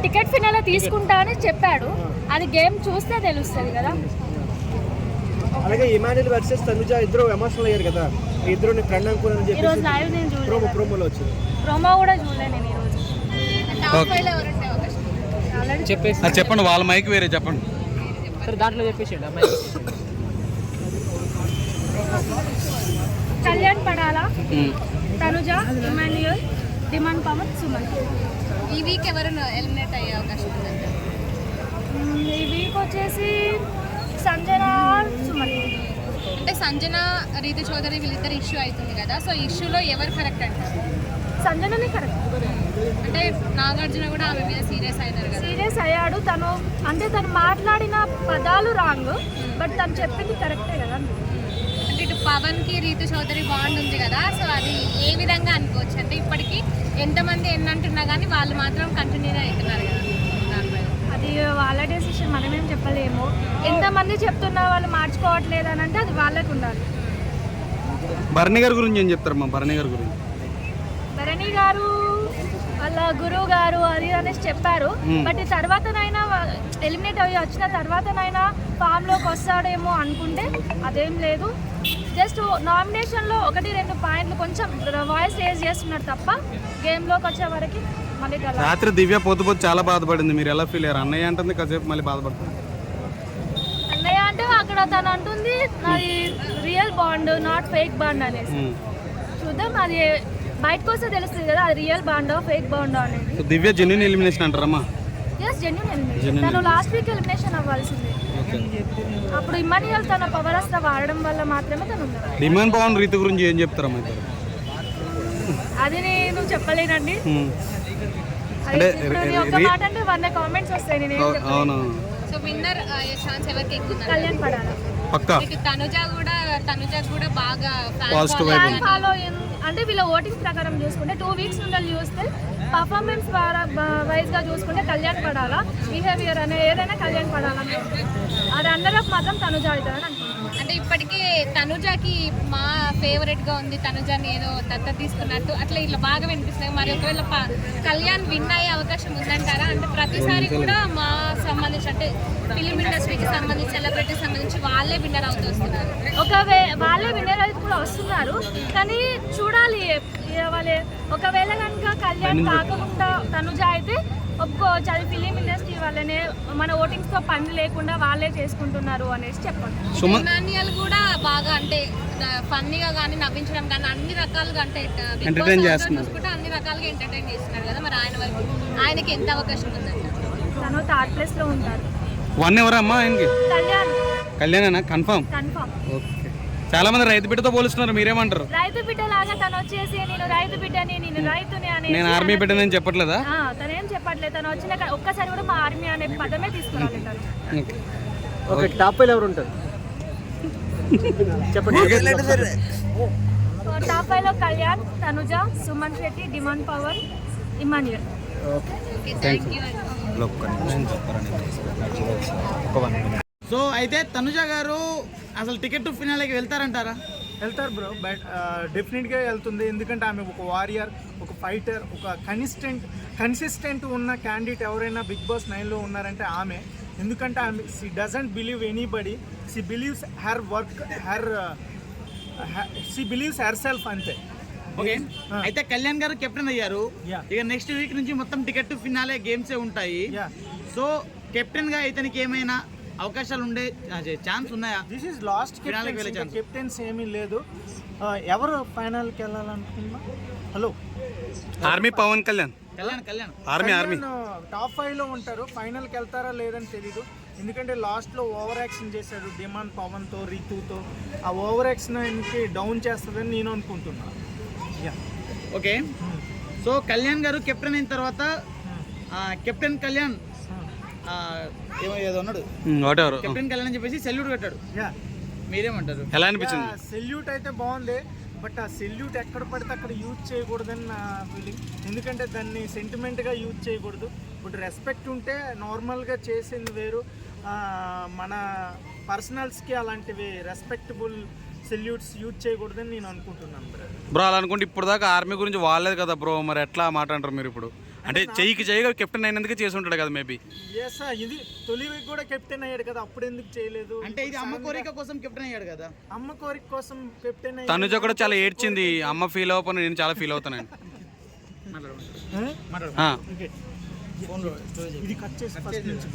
Ticket finale తీసుకుంటా అని చెప్పాడు. అది గేమ్ చూస్తే తెలుస్తుంది కదా. అలాగే ఇమాన్యుల్ వర్సెస్ తనుజ ఇద్దరు ఎమోషనల్ అయ్యారు కదా, ఇద్దరు ఫ్రెండ్ అనుకున్నాను చెప్పి ఈరోజు లైవ్ నేను చూడలేదు, ప్రోమోలో వచ్చింది. ప్రోమో కూడా చూడలేదు నేను ఈరోజు. చెప్పండి, వాళ్ళ మైక్ వేరే చెప్పండి సరే, దాంట్లో చెప్పేసి కళ్యాణ్ పడాలా, తనుజ, ఇమాన్యుయల్, డిమాండ్ పవన్, సుమన్. ఈ వీక్ ఎవరు ఎలిమినేట్ అయ్యే అవకాశం ఉందండి? ఈ వీక్ వచ్చేసి సంజన, సుమన్. అంటే సంజన, రీతు చౌదరి వీళ్ళిద్దరు ఇష్యూ అవుతుంది కదా, సో ఇష్యూలో ఎవరు కరెక్ట్ అంటారు? సంజననే కరెక్ట్. అంటే నాగార్జున కూడా ఆమె మీద సీరియస్ అయినారు కదా. సీరియస్ అయ్యాడు తను, అంటే తను మాట్లాడిన పదాలు రాంగ్, బట్ తను చెప్పింది కరెక్టే కదా. అంటే ఇటు పవన్కి రీతు చౌదరి బాండ్ ఉంది కదా, సో అది ఏ విధంగా అనుకోవచ్చు? అంటే ఇప్పటికీ ఎంతమంది ఎన్నంటున్నా కానీ వాళ్ళు మాత్రం కంటిన్యూగా అవుతున్నారు కదా దానిపైన. అది వాళ్ళ డెసిషన్, మనమేం చెప్పలేము. ఎంతమంది చెప్తున్నా వాళ్ళు మార్చుకోవట్లేదు అని అంటే అది వాళ్ళకు ఉండాలి. భరణి గారి గురించి ఏం చెప్తారమ్మా? భరణి గారి గురించి భరణి గారు వాళ్ళ గురువు గారు అది అనేసి చెప్పారు, బట్ ఈ తర్వాతనైనా ఎలిమినేట్ అయ్యి వచ్చిన తర్వాతనైనా ఫామ్లోకి వస్తాడేమో అనుకుంటే అదేం లేదు. జస్ట్ నామినేషన్లో 1-2 పాయింట్లు కొంచెం వాయిస్ రేజ్ చేస్తున్నారు తప్ప గేమ్లోకి వచ్చే వరకు మళ్ళీ రాత్రి దివ్య పోతు చాలా బాధపడింది. మీరు ఎలా ఫీల్ అయ్యారు? అన్నయ్య అంటుంది కాసేపు మళ్ళీ బాధపడుతుంది. అన్నయ్య అంటే అక్కడ తను అంటుంది అది real bond, not fake bond అనేసి. చూద్దాం, అది బయటకు వస్తే తెలుస్తుంది కదా అది రియల్ బాండో ఫేక్ బాండో అనేది. దివ్య జెన్యూన్ ఎలిమినేషన్ అంటారమ్మా? Yes, genuine elimination. తను లాస్ట్ వీక్ ఎలిమినేషన్ అవ్వాల్సింది. అప్పుడు ఇమాన్యుయల్ తన పవర్ అస్త్ర వాడడం వల్ల మాత్రమే తను ఉన్నారు. డిమాండ్ పవన్ రీతి గురించి ఏం చెప్తారమ్మా? అది నేను చెప్పలేనండి. ఒక మాట అంటే 100 కామెంట్స్ వస్తాయి. నేను అవును. సో విన్నర్ అయ్యే ఛాన్స్ ఎవరికి ఎక్కువ? కళ్యాణ్ పడాలా. పక్కా. తనుజ కూడా బాగా ఫ్యాన్ ఫాలో అంటే వీళ్ళ ఓటింగ్స్ ప్రకారం చూసుకుంటే 2 వీక్స్ నుండి చూస్తే పర్ఫార్మెన్స్ వైజ్గా చూసుకుంటే కళ్యాణ్ పడాలా, బిహేవియర్ అనే ఏదైనా కళ్యాణ్ పడాలని అది అందరికి మాత్రం తనుజ అవుతుందని అనుకుంటున్నాను. అంటే ఇప్పటికీ తనుజకి మా ఫేవరెట్గా ఉంది, తనుజని ఏదో దత్త తీసుకున్నట్టు అట్లా ఇట్లా బాగా వినిపిస్తుంది. మరి ఒకవేళ కళ్యాణ్ విన్ అయ్యే అవకాశం ఉందంటారా? అంటే ప్రతిసారి కూడా మా సంబంధించి అంటే ఫిలిం ఇండస్ట్రీకి సంబంధించి, సెలబ్రిటీకి సంబంధించి వాళ్ళే విన్నర్ అవుతూ వస్తున్నారు. వాళ్ళే విన్నర్ అయితే కూడా వస్తున్నారు, కానీ చూడాలి వాళ్ళే. ఒకవేళ కనుక కళ్యాణ్ కాకుండా తనుజ అయితే ఒప్పుకోవచ్చు, అది ఫిలిం ఇండస్ట్రీ వాళ్ళనే మన ఓటింగ్స్తో పని లేకుండా వాళ్ళే చేసుకుంటున్నారు అనేసి చెప్పండి. ఇమాన్యుయల్ కూడా బాగా అంటే ఫన్నీగా కానీ నవ్వించడం కానీ అన్ని రకాలుగా అంటే చూసుకుంటే అన్ని రకాలుగా ఎంటర్టైన్ చేస్తున్నారు కదా, మరి ఆయనకి ఎంత అవకాశం ఉందండి? తను 3rd ప్లేస్లో ఉంటారు. 1 ఎవరమ్మా ఆయనకి? కళ్యాణ్ కన్ఫర్మ్. ఓకే. చాలా మంది రైతు బిడ్డతో పోలుస్తున్నారు, మీరేమంటారు? రైతు బిడ్డ లాగా తను వచ్చేసి నేను రైతు బిడ్డని, నేను రైతుని అని. నేను ఆర్మీ బిడ్డని చెప్పట్లేదా? తనేం చెప్పట్లేదు. తను వచ్చిన ఒక్కసారి కూడా మా ఆర్మీ అనే పదమే తీసుకురాలి. ఓకే, టాప్ 5 ఎవరు ఉంటారు చెప్పండి. టాప్ 5 లో కళ్యాణ్, తనుజ, సుమన్ శెట్టి, డిమాండ్ పవన్, ఇమాన్యుయల్. సో అయితే తనుజ గారు అసలు టికెట్ టు ఫినాలేకి వెళ్తారంటారా? వెళ్తారు బ్రో, బట్ డెఫినెట్గా వెళ్తుంది. ఎందుకంటే ఆమె ఒక వారియర్, ఒక ఫైటర్, ఒక కన్సిస్టెంట్ ఉన్న క్యాండిడేట్ ఎవరైనా బిగ్ బాస్ 9లో ఉన్నారంటే ఆమె. ఎందుకంటే ఆమె she doesn't believe anybody, she believes her work, she believes her self అంతే. ఓకే, అయితే కళ్యాణ్ గారు కెప్టెన్ అయ్యారు. ఇక నెక్స్ట్ వీక్ నుంచి మొత్తం టికెట్ టు ఫినాలే గేమ్సే ఉంటాయి. సో కెప్టెన్ గా ఇతనికి ఏమైనా అవకాశాలు ఉండే ఛాన్స్ ఉన్నాయా? దిస్ ఈజ్ లాస్ట్ కెప్టెన్స్ ఏమీ లేదు. ఎవరు ఫైనల్కి వెళ్ళాలనుకున్నా? Hello, army Pawan Kalyan army top 5లో ఉంటారు. ఫైనల్కి వెళ్తారా లేదని తెలీదు, ఎందుకంటే లాస్ట్లో ఓవర్ యాక్షన్ చేశాడు డిమాండ్ పవన్తో, రీతుతో. ఆ ఓవర్ యాక్షన్కి డౌన్ చేస్తుందని నేను అనుకుంటున్నాను. ఓకే, సో కళ్యాణ్ గారు కెప్టెన్ అయిన తర్వాత కెప్టెన్ కళ్యాణ్ ఏదో అన్నాడు, కెప్టెన్ కళ్యాణ్ అని చెప్పేసి సెల్యూట్ కట్టాడు. మీరేమంటారు? ఎలా అనిపించింది? సెల్యూట్ అయితే బాగుంది, బట్ ఆ సెల్యూట్ ఎక్కడ పడితే అక్కడ యూజ్ చేయకూడదని నా ఫీలింగ్. ఎందుకంటే దాన్ని సెంటిమెంట్గా యూజ్ చేయకూడదు. ఇప్పుడు రెస్పెక్ట్ ఉంటే నార్మల్గా చేసింది వేరు, మన పర్సనల్స్కి అలాంటివి రెస్పెక్టబుల్ సెల్యూట్స్ యూజ్ చేయకూడదని నేను అనుకుంటున్నాను బ్రో. అలా అనుకుంటే ఇప్పుడు దాకా ఆర్మీ గురించి వాళ్ళలేదు కదా బ్రో, మరి ఎట్లా మాట అంటారు మీరు ఇప్పుడు? అంటే చెయ్యికి చెయ్యిగా కెప్టెన్ అయినందుకే చేసి ఉంటాడు కదా మేబీ. ఎస్ ఇది తొలి week కూడా కెప్టెన్ అయ్యాడు కదా, అప్పుడు ఎందుకు చేయలేదు? అంటే ఇది అమ్మ కోరిక కోసం కెప్టెన్ అయ్యాడు కదా. అమ్మ కోరిక కోసం కెప్టెన్ తనుజ కూడా చాలా ఏడ్చింది, అమ్మ ఫీల్ అవ్వకపోయినా నేను చాలా ఫీల్ అవుతాను. మాట్లాడు. ఇది కట్ చేసి first నుంచి